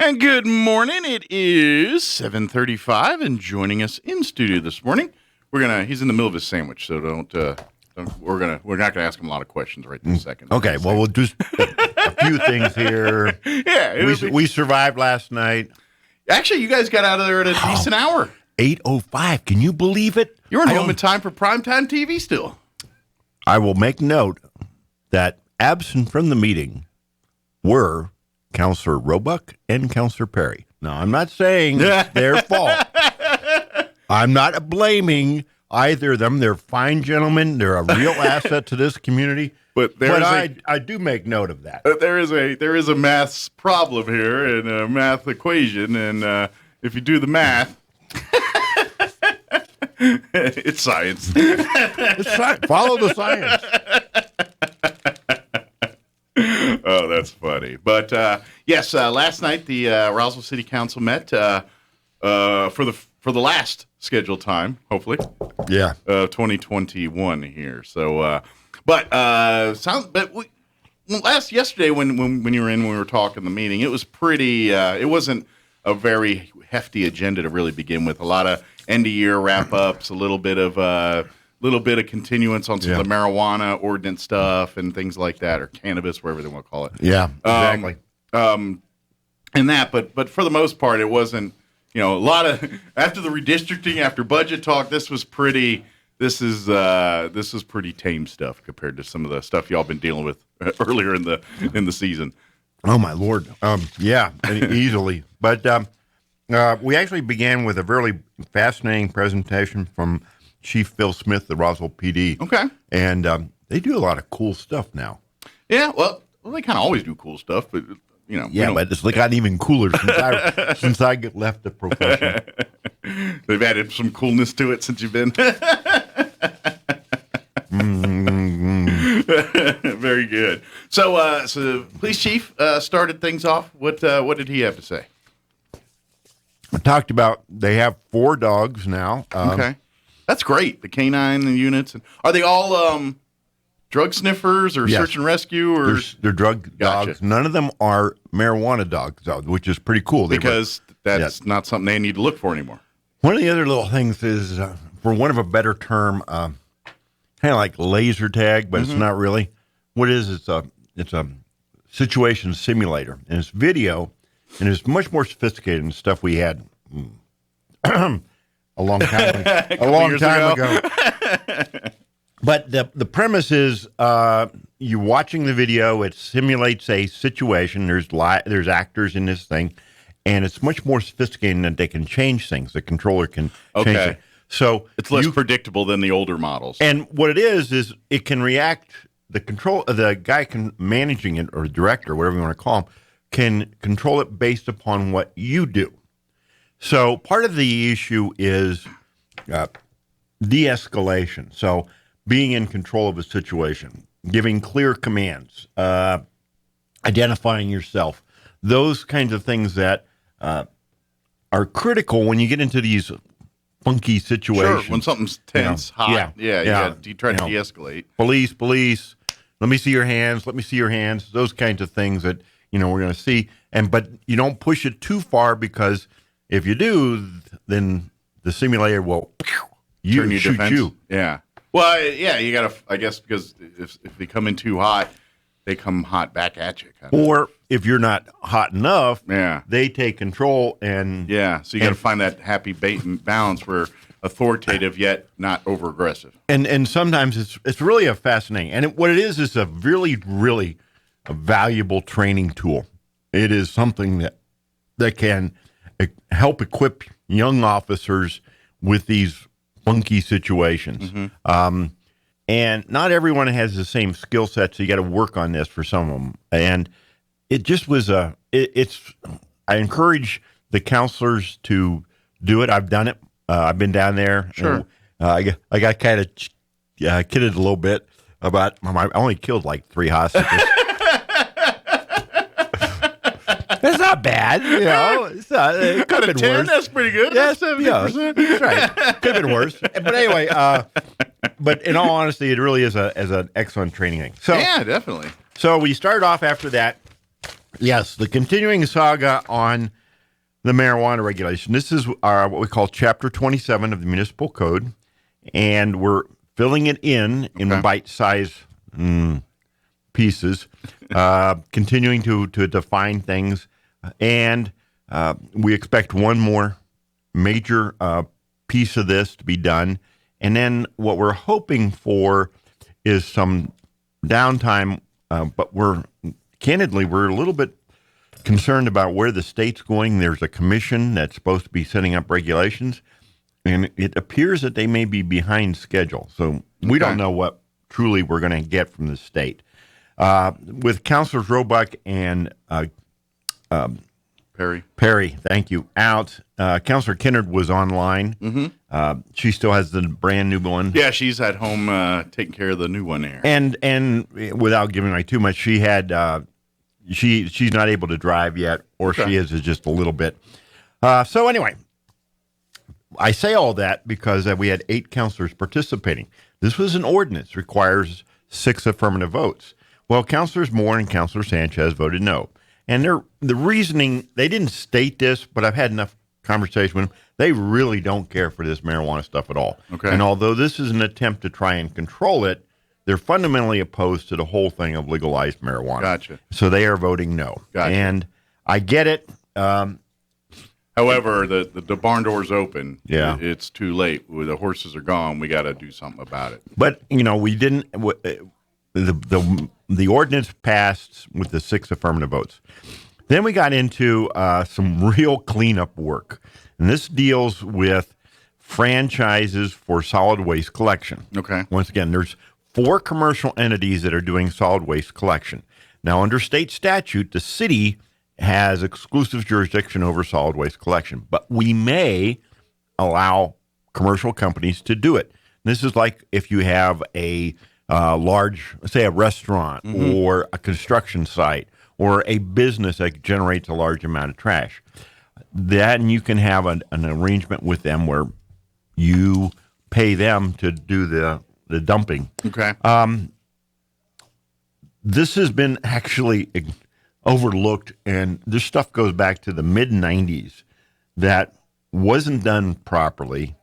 And good morning. It is 7:35, and joining us in studio this morning, he's in the middle of his sandwich, so we're not gonna ask him a lot of questions right this second. Okay, well, we'll do a few things here. Yeah, we survived last night. Actually, you guys got out of there at a decent hour. 8:05. Can you believe it? You're home in time for primetime TV still. I will make note that absent from the meeting were Counselor Roebuck and Counselor Perry. Now, I'm not saying it's their fault. I'm not blaming either of them. They're fine gentlemen. They're a real asset to this community. But I do make note of that. There is a math problem here and a math equation, and if you do the math, it's science. It's science. Follow the science. Oh, that's funny. But yes, last night the Roswell City Council met for the last scheduled time, hopefully. Yeah. 2021 here. So, yesterday when you were in, when we were talking the meeting, it was pretty. It wasn't a very hefty agenda to really begin with. A lot of end of year wrap ups, a little bit of continuance on some of the marijuana ordinance stuff and things like that, or cannabis, wherever they want to call it. Yeah, exactly. And that, but for the most part, it wasn't. A lot of after the redistricting, after budget talk, this is pretty tame stuff compared to some of the stuff y'all been dealing with earlier in the season. Oh my Lord, easily. But we actually began with a very fascinating presentation from Chief Phil Smith, the Roswell PD. Okay, and they do a lot of cool stuff now. Yeah, well, they kind of always do cool stuff, but. Yeah, but it's gotten even cooler since I left the profession. They've added some coolness to it since you've been. Very good. So police chief started things off. What did he have to say? I talked about they have 4 dogs now. Okay, that's great. The canine units. Are they all drug sniffers or search and rescue? Or they're drug dogs. None of them are marijuana dogs, though, which is pretty cool. Because that's not something they need to look for anymore. One of the other little things is, for one of a better term, kind of like laser tag, but it's not really. What it is, it's a situation simulator, and it's video, and it's much more sophisticated than stuff we had a long time ago. But the premise is you're watching the video. It simulates a situation. There's actors in this thing, and it's much more sophisticated that they can change things. The controller can change it. So it's less predictable than the older models. And what it is it can react. The guy managing it, or director, whatever you want to call him, can control it based upon what you do. So part of the issue is de-escalation. So being in control of a situation, giving clear commands, identifying yourself, those kinds of things that are critical when you get into these funky situations. Sure, when something's tense, hot. You try to de-escalate. Police, let me see your hands, those kinds of things that, we're going to see. But you don't push it too far, because if you do, then the simulator will shoot you. Yeah. Well, yeah, you got to, I guess, because if they come in too hot, they come hot back at you. Or if you're not hot enough, they take control. And so you got to find that happy balance where authoritative yet not over-aggressive. And sometimes it's really a fascinating. And what it is a really, really a valuable training tool. It is something that can help equip young officers with these funky situations. And not everyone has the same skill set, so you got to work on this for some of them. And it just was I encourage the counselors to do it. I've done it. I've been down there. Sure. And, I got kind of kidded a little bit about, I only killed like 3 hostages. That's not bad, It could have been 10, worse. That's pretty good. Yes, That's 70%. That's right. Could have been worse. But anyway, but in all honesty, it really is an excellent training thing. So yeah, definitely. So we started off after that. Yes, the continuing saga on the marijuana regulation. This is what we call Chapter 27 of the Municipal Code, and we're filling it in bite-sized pieces, continuing to define things, and we expect one more major piece of this to be done, and then what we're hoping for is some downtime, but we're a little bit concerned about where the state's going. There's a commission that's supposed to be setting up regulations, and it appears that they may be behind schedule. So we don't know what truly we're going to get from the state. With Councilors Roebuck and Perry, thank you, out. Councilor Kintigh was online. Mm-hmm. She still has the brand new one. Yeah, she's at home taking care of the new one there. And without giving away too much, she had she's not able to drive yet, or she is just a little bit. So anyway, I say all that because we had 8 councilors participating. This was an ordinance, requires 6 affirmative votes. Well, Councilors Moore and Councilor Sanchez voted no. And the reasoning, they didn't state this, but I've had enough conversation with them. They really don't care for this marijuana stuff at all. Okay. And although this is an attempt to try and control it, they're fundamentally opposed to the whole thing of legalized marijuana. Gotcha. So they are voting no. Gotcha. And I get it. However, the barn door's open. Yeah. It's too late. The horses are gone. We got to do something about it. But, we didn't. The ordinance passed with the 6 affirmative votes. Then we got into some real cleanup work. And this deals with franchises for solid waste collection. Okay. Once again, there's 4 commercial entities that are doing solid waste collection. Now, under state statute, the city has exclusive jurisdiction over solid waste collection, but we may allow commercial companies to do it. This is like if you have a large, say, a restaurant or a construction site or a business that generates a large amount of trash. Then you can have an arrangement with them where you pay them to do the dumping. Okay. This has been actually overlooked, and this stuff goes back to the mid-'90s that wasn't done properly.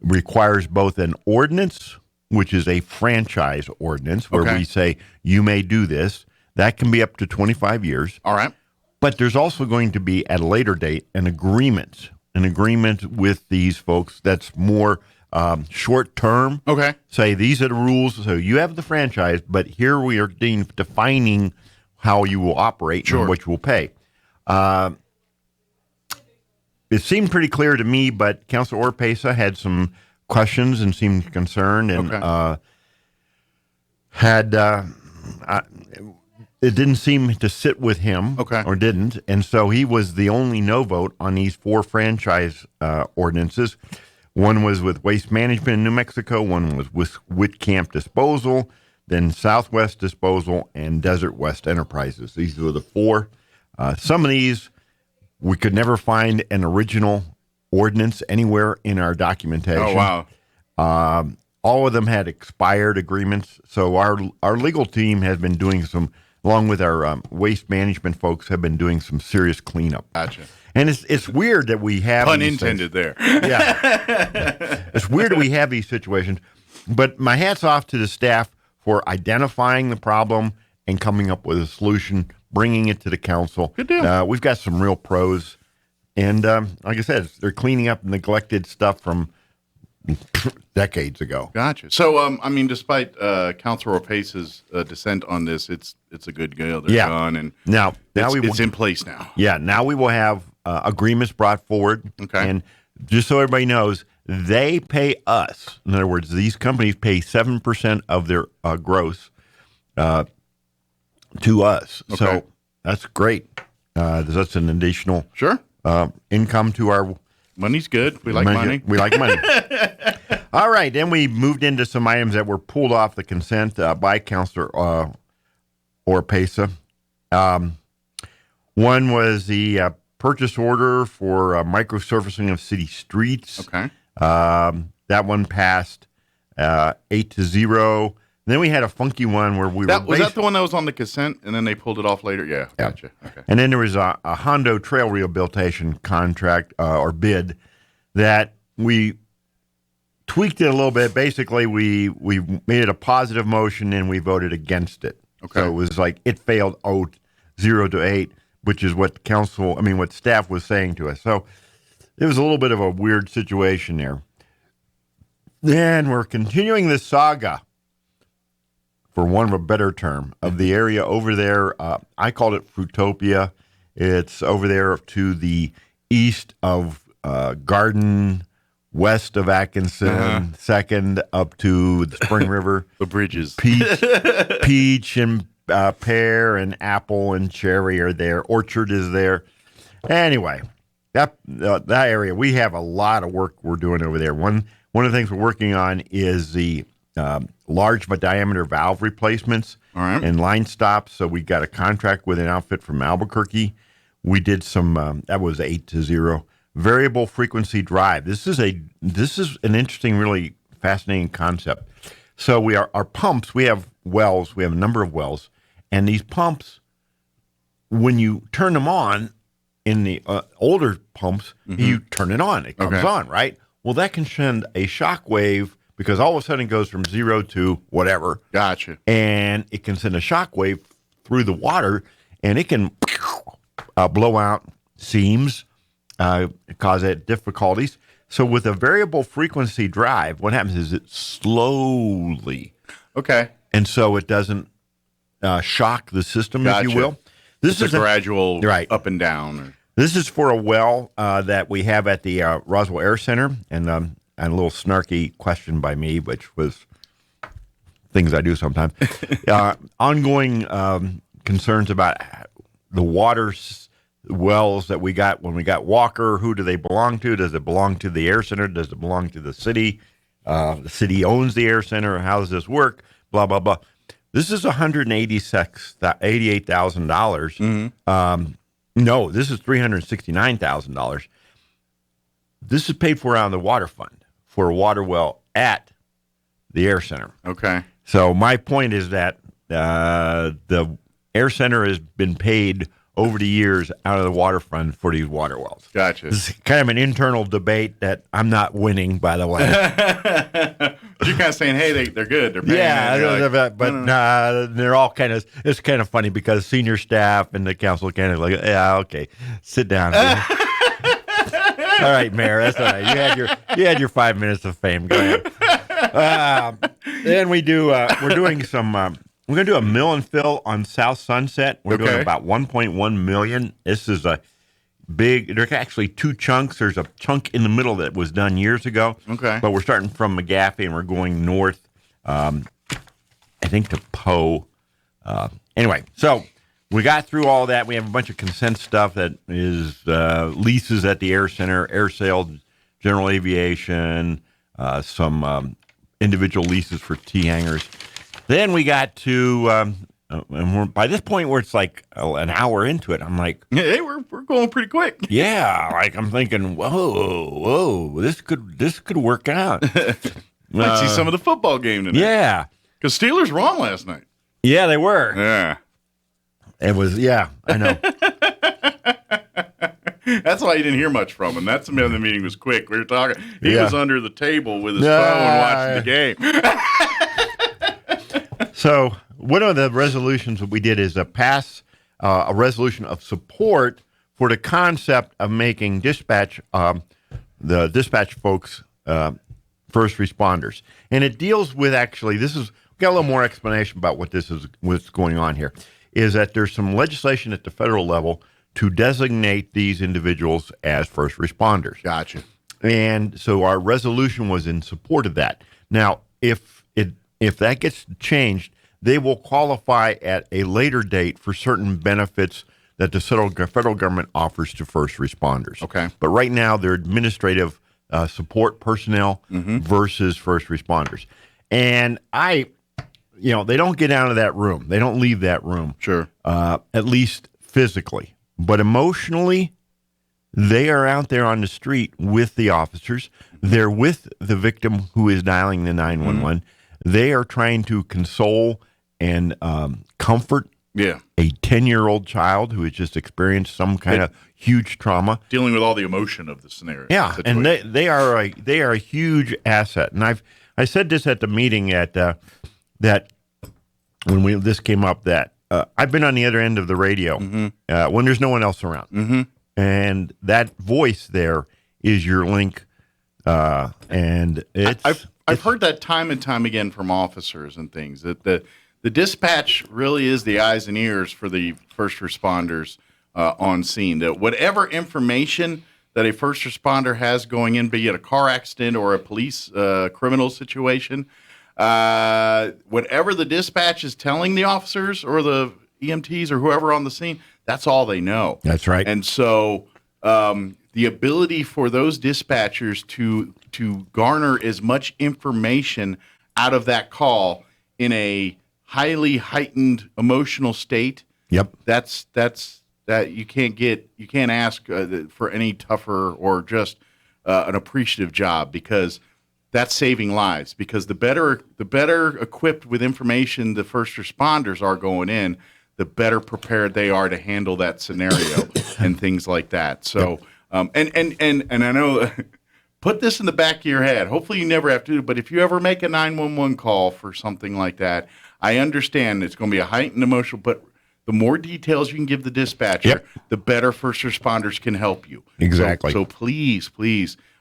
Requires both an ordinance, which is a franchise ordinance, where we say you may do this. That can be up to 25 years. All right. But there's also going to be, at a later date, an agreement with these folks that's more short-term. Okay. Say, these are the rules. So you have the franchise, but here we are defining how you will operate and what you will pay. It seemed pretty clear to me, but Councilor Orpesa had some questions and seemed concerned, and it didn't seem to sit with him, or didn't, and so he was the only no vote on these 4 franchise ordinances. One was with Waste Management in New Mexico, one was with Whitcamp Disposal, then Southwest Disposal, and Desert West Enterprises. These were the 4. Some of these, we could never find an original ordinance anywhere in our documentation. Oh, wow. All of them had expired agreements. So our legal team has been doing some, along with our waste management folks, have been doing some serious cleanup. Gotcha. And it's weird that we have pun intended there. Yeah. It's weird that we have these situations. But my hat's off to the staff for identifying the problem and coming up with a solution, bringing it to the council. Good deal. We've got some real pros. And like I said, they're cleaning up neglected stuff from decades ago. Gotcha. So, despite Councilor Orpesa's dissent on this, it's a good go. They're gone, and now it's in place now. Yeah, now we will have agreements brought forward. Okay. And just so everybody knows, they pay us. In other words, these companies pay 7% of their gross to us. Okay. So that's great. That's an additional income to our... Money's good. We like money. We like money. All right. Then we moved into some items that were pulled off the consent by Councilor Orpesa. One was the purchase order for microsurfacing of city streets. Okay. That one passed 8-0. Then we had a funky one where we was that the one that was on the consent, and then they pulled it off later? Yeah, gotcha. Okay. And then there was a Hondo Trail rehabilitation contract or bid that we tweaked it a little bit. Basically, we made it a positive motion and we voted against it. Okay. So it was like it failed 0-8, which is what what staff was saying to us. So it was a little bit of a weird situation there. Then we're continuing the saga, for want of a better term, of the area over there. I called it Fruitopia. It's over there to the east of Garden, west of Atkinson, second up to the Spring River. The bridges. Peach and pear and apple and cherry are there. Orchard is there. Anyway, that area, we have a lot of work we're doing over there. One of the things we're working on is the large diameter valve replacements and line stops. So we got a contract with an outfit from Albuquerque. We did some, that was 8-0. Variable frequency drive. This is an interesting, really fascinating concept. So our pumps, we have wells, we have a number of wells, and these pumps, when you turn them on in the older pumps, you turn it on, it comes on, right? Well, that can send a shock wave because all of a sudden it goes from 0 to whatever. Gotcha. And it can send a shock wave through the water, and it can blow out seams, cause it difficulties. So with a variable frequency drive, what happens is it slowly. Okay. And so it doesn't shock the system, if you will. This is a gradual up and down. This is for a well that we have at the Roswell Air Center, and a little snarky question by me, which was things I do sometimes. Ongoing concerns about the water wells that we got when we got Walker. Who do they belong to? Does it belong to the Air Center? Does it belong to the city? The city owns the Air Center. How does this work? Blah, blah, blah. This is $188,000. No, this is $369,000. This is paid for out of the water fund for a water well at the Air Center. Okay. So my point is that the Air Center has been paid over the years out of the water fund for these water wells. Gotcha. This is kind of an internal debate that I'm not winning, by the way. But you're kind of saying, hey, they're good. They're paying. Yeah, they're all kind of, it's kind of funny because senior staff and the council kind of like, yeah, okay, sit down. All right, Mayor, that's all right. You had your 5 minutes of fame. Go ahead. Then we're doing some, we're going to do a mill and fill on South Sunset. We're doing about $1.1 million. This is a big, there's actually two chunks. There's a chunk in the middle that was done years ago. Okay. But we're starting from McGaffey and we're going north, I think to Poe. Anyway, so we got through all that. We have a bunch of consent stuff that is leases at the Air Center, air sales, general aviation, some individual leases for T-hangers. Then we got to, and by this point where it's like an hour into it, I'm like, hey, we're going pretty quick. Yeah, like I'm thinking, whoa, this could work out. Might see some of the football game tonight. Yeah, because Steelers were on last night. Yeah, they were. Yeah, it was. Yeah, I know. That's why you didn't hear much from him. That's the meeting was quick. We were talking. He was under the table with his phone watching the game. So one of the resolutions that we did is pass a resolution of support for the concept of making dispatch, the dispatch folks, first responders. And it deals with we got a little more explanation about what's going on here, is that there's some legislation at the federal level to designate these individuals as first responders. Gotcha. And so our resolution was in support of that. Now, if that gets changed, they will qualify at a later date for certain benefits that the federal government offers to first responders. Okay. But right now, they're administrative support personnel versus first responders. And they don't get out of that room. They don't leave that room. Sure. At least physically. But emotionally, they are out there on the street with the officers. They're with the victim who is dialing the 911. They are trying to console and comfort Yeah. a 10-year-old child who has just experienced some kind of huge trauma. Dealing with all the emotion of the scenario. Yeah, and they are a huge asset. And I said this at the meeting that when this came up that I've been on the other end of the radio when there's no one else around, and that voice there is your link. And I've heard that time and time again from officers and things that the dispatch really is the eyes and ears for the first responders on scene. That whatever information that a first responder has going in, be it a car accident or a police criminal situation, whatever the dispatch is telling the officers or the EMTs or whoever on the scene, that's all they know. That's right. And so the ability for those dispatchers to garner as much information out of that call in a highly heightened emotional state. Yep. That's that you can't ask for any tougher or just an appreciative job, because that's saving lives. Because the better equipped with information the first responders are going in, the better prepared they are to handle that scenario and things like that. So, and I know, put this in the back of your head. Hopefully you never have to, but if you ever make a 911 call for something like that, I understand it's going to be a heightened emotional, but the more details you can give the dispatcher, the better first responders can help you. Exactly. So please,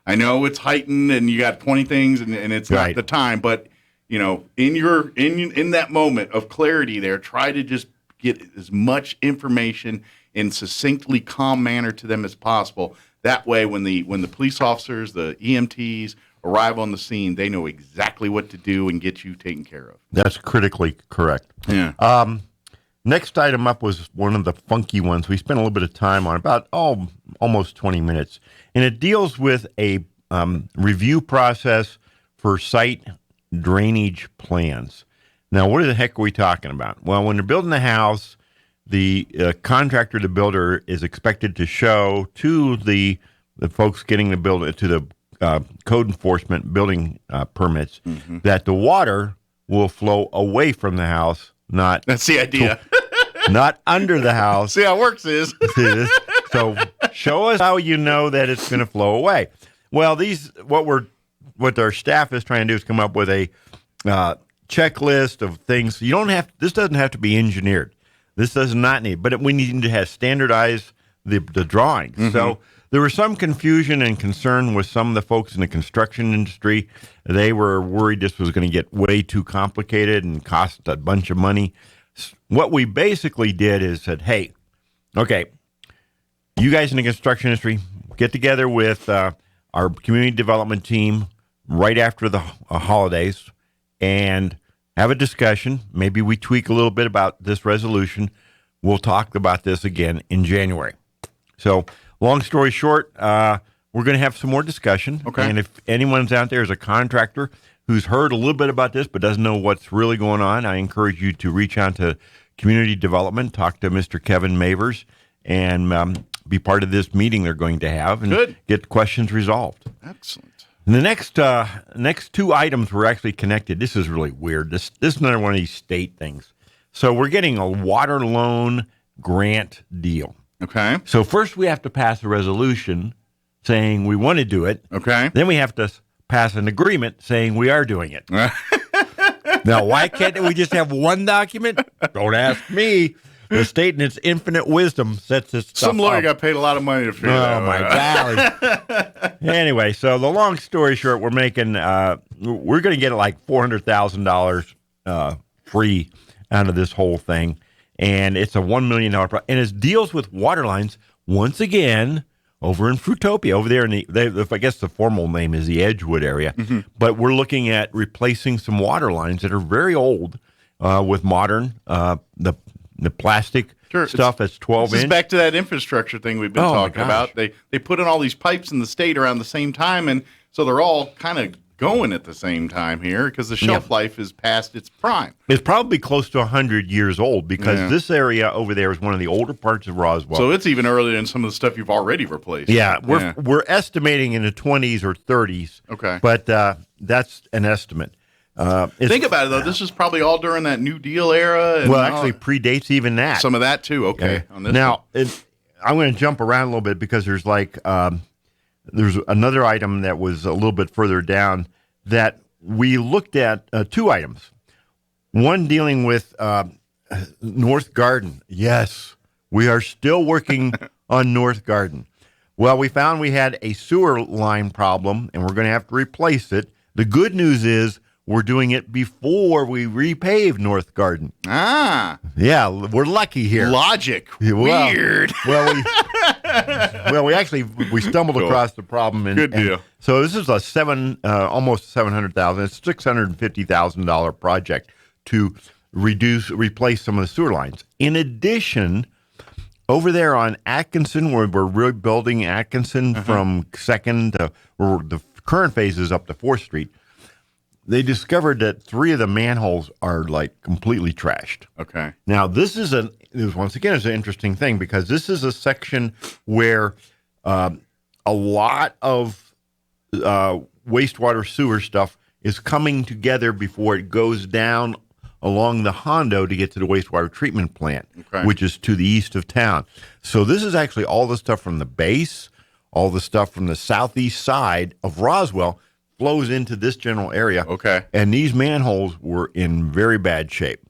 I know it's heightened and you got 20 things and it's not the time, but in that moment of clarity there, try to just get as much information in succinctly calm manner to them as possible. That way, when the police officers, the EMTs arrive on the scene, they know exactly what to do and get you taken care of. That's critically correct. Yeah. Next item up was one of the funky ones. We spent a little bit of time on, about almost 20 minutes, and it deals with a review process for site drainage plans. Now, what the heck are we talking about? Well, when they're building a house, the contractor, the builder, is expected to show to the folks getting the building, to the code enforcement building permits, that the water will flow away from the house, not that's the idea. Not under the house. See how it works is. So show us how you know that it's going to flow away. Well, what our staff is trying to do is come up with a checklist of things. This doesn't have to be engineered. This does not need, but we need to have standardized the drawings. So there was some confusion and concern with some of the folks in the construction industry. They were worried this was going to get way too complicated and cost a bunch of money. What we basically did is said, hey, okay, you guys in the construction industry, get together with our community development team right after the holidays and have a discussion. Maybe we tweak a little bit about this resolution. We'll talk about this again in January. So, long story short, we're going to have some more discussion. Okay. And if anyone's out there as a contractor who's heard a little bit about this but doesn't know what's really going on, I encourage you to reach out to community development, talk to Mr. Kevin Mavers, and be part of this meeting they're going to have and get questions resolved. Excellent. And the next two items were actually connected. This is really weird. This is another one of these state things. So we're getting a water loan grant deal. Okay. So first we have to pass a resolution saying we want to do it. Okay. Then we have to pass an agreement saying we are doing it. Now, why can't we just have one document? Don't ask me. The state in its infinite wisdom sets this stuff Some lawyer up. got paid a lot of money to figure that out. Oh, my golly. Anyway, so the long story short, we're going to get like $400,000 free out of this whole thing. And it's a $1 million project. And it deals with water lines, once again, over in Fruitopia, over there in I guess the formal name is the Edgewood area. But we're looking at replacing some water lines that are very old with modern, the plastic stuff that's 12 This inch. is back to that infrastructure thing we've been talking about. They put in all these pipes in the state around the same time, and so they're all kind of going at the same time here because the shelf life is past its prime. It's probably close to 100 years old because this area over there is one of the older parts of Roswell. So it's even earlier than some of the stuff you've already replaced. Yeah, we're estimating in the 20s or 30s. Okay. But that's an estimate. Think about it, though. This is probably all during that New Deal era. And well, actually predates even that. some of that, too. Okay. On this Now, I'm going to jump around a little bit because there's there's another item that was a little bit further down that we looked at, two items. One dealing with North Garden. Yes, we are still working on North Garden. Well, we found we had a sewer line problem, and we're going to have to replace it. The good news is we're doing it before we repave North Garden. Ah. Yeah, we're lucky here. Logic. Well, Weird. Well, we stumbled across the problem. And, Good deal. So this is a almost $700,000, it's $650,000 project to replace some of the sewer lines. In addition, over there on Atkinson, where we're rebuilding Atkinson from 2nd to the current phase is up to 4th Street. They discovered that 3 of the manholes are like completely trashed. Okay. Now, once again, it's an interesting thing because this is a section where a lot of wastewater sewer stuff is coming together before it goes down along the Hondo to get to the wastewater treatment plant, which is to the east of town. So this is actually all the stuff from the base, all the stuff from the southeast side of Roswell flows into this general area. Okay. And these manholes were in very bad shape,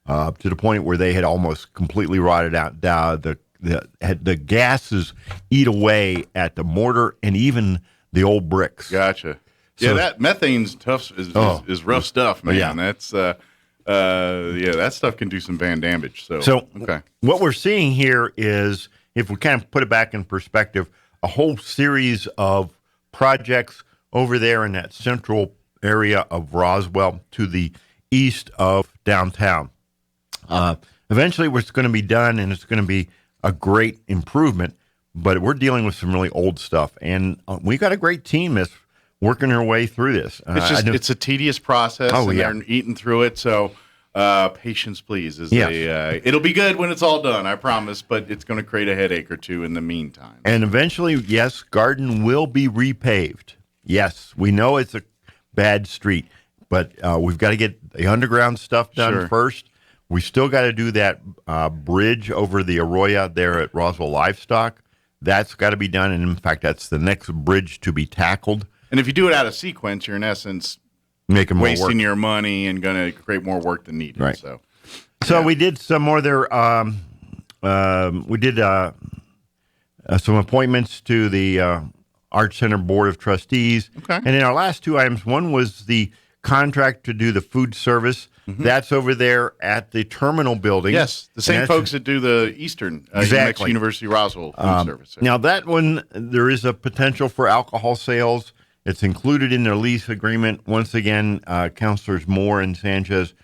to the point where they had almost completely rotted out. The gases eat away at the mortar and even the old bricks. Gotcha. So, Yeah, that methane's tough, is rough stuff, man. Yeah. That's that stuff can do some van damage. So okay. What we're seeing here is, if we kind of put it back in perspective, a whole series of projects over there in that central area of Roswell to the east of downtown. Eventually, it's going to be done, and it's going to be a great improvement, but we're dealing with some really old stuff, and we got a great team that's working their way through this. It's a tedious process, and yeah. they're eating through it, so patience, please. It'll be good when it's all done, I promise, but it's going to create a headache or two in the meantime. And eventually, yes, Garden will be repaved. Yes, we know it's a bad street, but we've got to get the underground stuff done first. We still got to do that bridge over the Arroyo there at Roswell Livestock. That's got to be done, and in fact, that's the next bridge to be tackled. And if you do it out of sequence, you're in essence wasting your money and going to create more work than needed. Right. So we did some more there. We did some appointments to the Arts Center Board of Trustees. Okay. And in our last 2 items, one was the contract to do the food service. Mm-hmm. That's over there at the terminal building. Yes, the same folks that do the Eastern University Roswell food service. Now, that one, there is a potential for alcohol sales. It's included in their lease agreement. Once again, Councilors Moore and Sanchez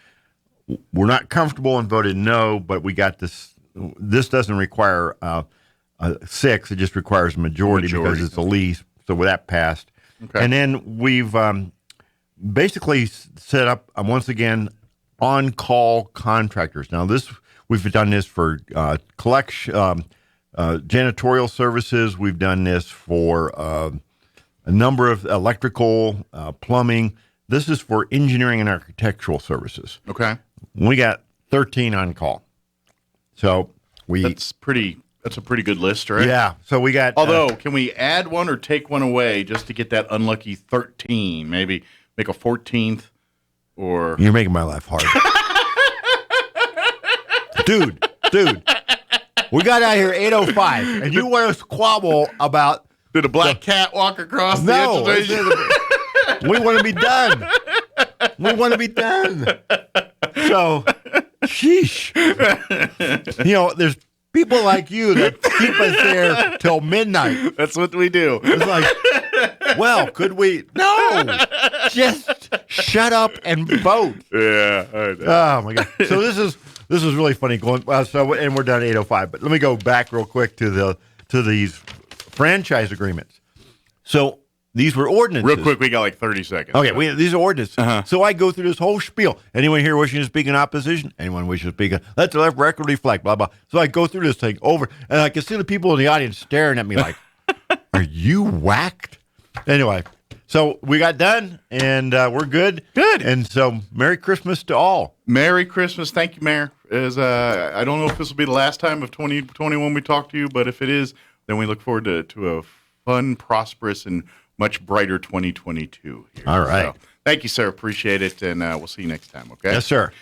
were not comfortable and voted no, but we got this. This doesn't require 6. It just requires a majority because it's a lease. So that passed. Okay. And then we've basically set up, once again, on-call contractors. Now, we've done this for janitorial services. We've done this for a number of electrical, plumbing. This is for engineering and architectural services. Okay. We got 13 on call. So that's a pretty good list, right? Yeah. So we got. Although, can we add one or take one away just to get that unlucky 13? Maybe make a 14th, or you're making my life hard. dude, we got out here 8:05, and you want us to squabble about. Did a black cat walk across the edge of the... We want to be done. So, sheesh. There's people like you that keep us there till midnight. That's what we do. It's like, well, could we? No. Just shut up and vote. Yeah. I know. Oh, my God. So this is really funny going. And we're done at 8:05. But let me go back real quick to these franchise agreements. So these were ordinances. Real quick, we got like 30 seconds. Okay, these are ordinances. Uh-huh. So I go through this whole spiel. Anyone here wishing to speak in opposition? Anyone wishing to speak? Let the record reflect, blah, blah. So I go through this thing over, and I can see the people in the audience staring at me like, are you whacked? Anyway, So we got done, and we're good. Good. And so Merry Christmas to all. Merry Christmas. Thank you, Mayor. I don't know if this will be the last time of 2021 we talk to you, but if it is, then we look forward to a fun, prosperous, and much brighter 2022 here. All right. So, thank you, sir. Appreciate it, and we'll see you next time, okay? Yes, sir.